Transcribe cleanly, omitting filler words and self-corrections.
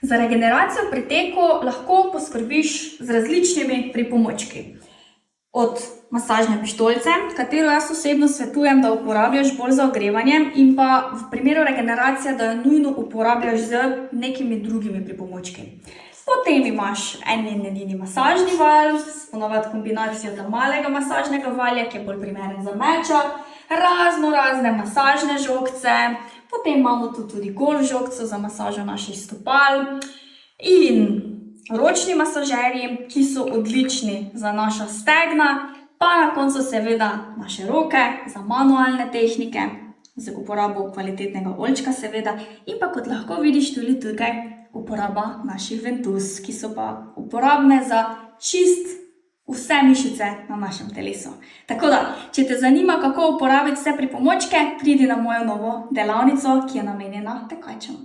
Za regeneracijo pri teku lahko poskrbiš z različnimi pripomočki. Od masažne pištolice, katero jaz osebno svetujem, da uporabljaš bolj za ogrevanje, in pa v primeru regeneracije, da jo nujno uporabljaš z nekimi drugimi pripomočki. Potem imaš en in edini masažni valj, ponovadi kombinacijo malega masažnega valja, ki je bolj primeren za meča, razne masažne žogce, potem imamo tu tudi golf žogco za masažo naših stopal in ročni masažerji, ki so odlični za naša stegna, pa na koncu seveda naše roke za manualne tehnike, z uporabo kvalitetnega oljčka seveda, in pa kot lahko vidiš tudi tukaj uporaba naših ventus, ki so pa uporabne za čist vse mišice na našem telesu. Tako da, če te zanima, kako uporabiti vse pripomočke, pridi na mojo novo delavnico, ki je namenjena tekačem.